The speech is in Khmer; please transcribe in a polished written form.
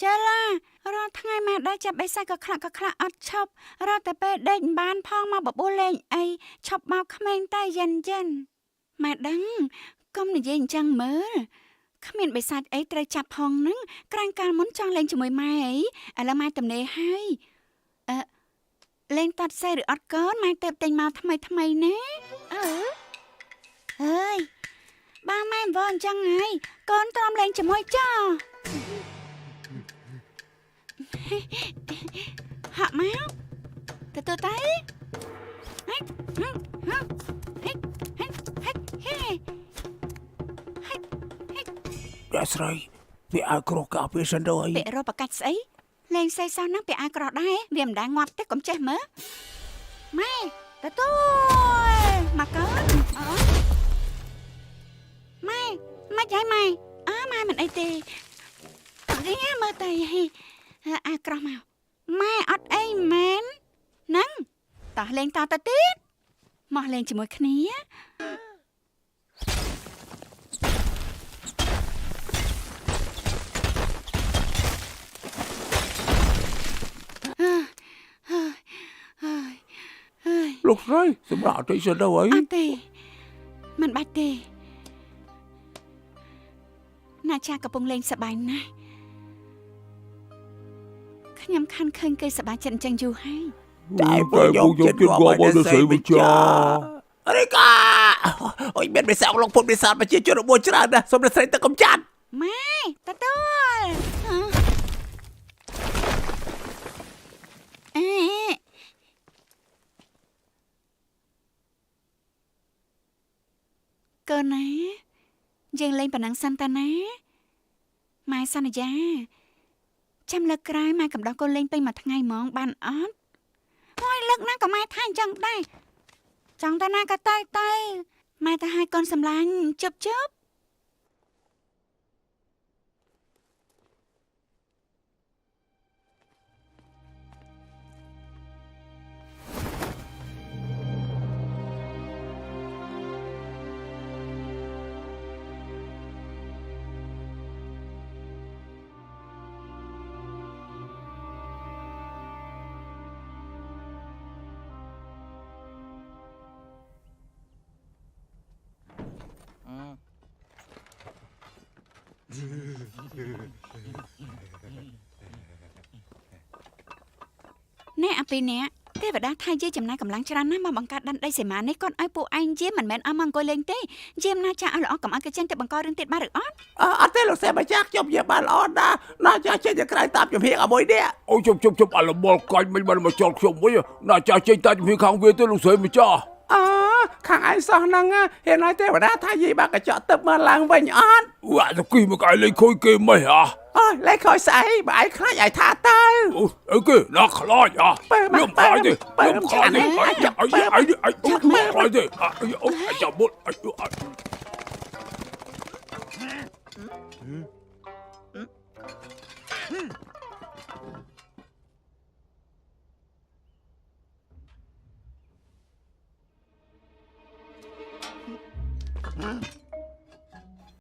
ចាឡារាល់ថ្ងៃម៉ែដែរចាប់បេសាច់ក៏ខ្លាក់អត់ឈប់រាល់តែពេលដេកមិនបានផងមកបបួលលេងអីឈប់មកក្មេងតែយិនម៉ែដឹងកុំនិយាយអញ្ចឹងមើលគ្មានបេសាច់អីត្រូវចាប់ផងនឹងក្រាញ់កាលមុនចង់លេងជាមួយម៉ែអីឥឡូវម៉ែទំនេរហើយលេងតាត់សេឬអត់កូនម៉ែទៅទិញមកថ្មីណាអើយបាម៉ែវ៉អញ្ចឹងហើយកូនទ្រាំលេងជាមួយចោហាក់មកទៅតែហេតែស្រីវាឲ្យក្រោះកោពេលសិនទៅអីពាក់របកាច់ស្អីលេងសេសោះណាពាក់ឲ្យក្រោះដែរវាមិនដែរងាប់ទេកុំចេះមើលម៉ែទទួលមកកូនម៉ែមិនយាយម៉ែម៉ែមិនអីទេនេះមើលទៅអាក្រោះមកម៉ែអត់អីមែនហ្នឹងតោះលេងតទៅទៀតមកលេងជាមួយគ្នាលោកស្រីសម្រាប់ទៅសិនទៅអីអត់ទេមិនបាច់ទេណាចាកំពុងលេងសប្បាយណាស់ខ្ញុំខាន់ឃើញគេសប្បាយចិត្តអញ្ចឹងយូរហើយតែពួកយើងចិត្តងាប់មកទៅស្រីវិចារីកាអូយមានបិសាចលោកពុតបិសាចប្រជាជនរបស់ច្រើនណាស់សូមស្រីទៅកំចាត់ម៉ែទទួលកូនណាយើងលេងប៉ុណ្ណឹងសិនតាណាម៉ែសន្យាចាំលើកក្រោយម៉ែកំដរកូនលេងពេញមួយថ្ងៃហ្មងបានអត់ហើយលើកណាក៏ម៉ែថាអញ្ចឹងដែរចង់តាណាក៏ទៅម៉ែទៅឲ្យកូនសម្លាញ់ជប់ណែអាពីអ្នកទេវតាថាយាយចំណាយកម្លាំងច្រើនណាស់មកបង្កើតដណ្ដីសីមានេះគាត់ឲ្យពួកឯងយាយមិនមែនឲ្យមកអង្គុយលេងទេយាយណាចាឲ្យល្អកុំឲ្យគេចេញទៅបង្ករឿងទៀតបានឬអត់អត់ទេលោកសេម្ចាស់ខ្ញុំយាយបានល្អណាចាចេញទៅក្រៅតាមជំហៀងឲ្យមួយនេះអូជុំអាលមលកាច់មិនបានមកចោលខ្ញុំវិញណាចាចេញតាមជំហៀងខាងវាទៅលោកសេម្ចាស់ខាងឯងសោះហ្នឹងហេតុហើយទេវតាថាយាយបាក់កញ្ចក់ទឹកមកឡើងវិញអត់វ៉ាទៅគីមកឯងលេងខូចគេមិនហ៎លេងខូចស្អីបើឯងខ្លាចឲ្យថាទៅអីគេណាខ្លាចខ្ញុំខ្លាចទេខ្ញុំខ្លាចទេអីខ្លាចទេចាំមុត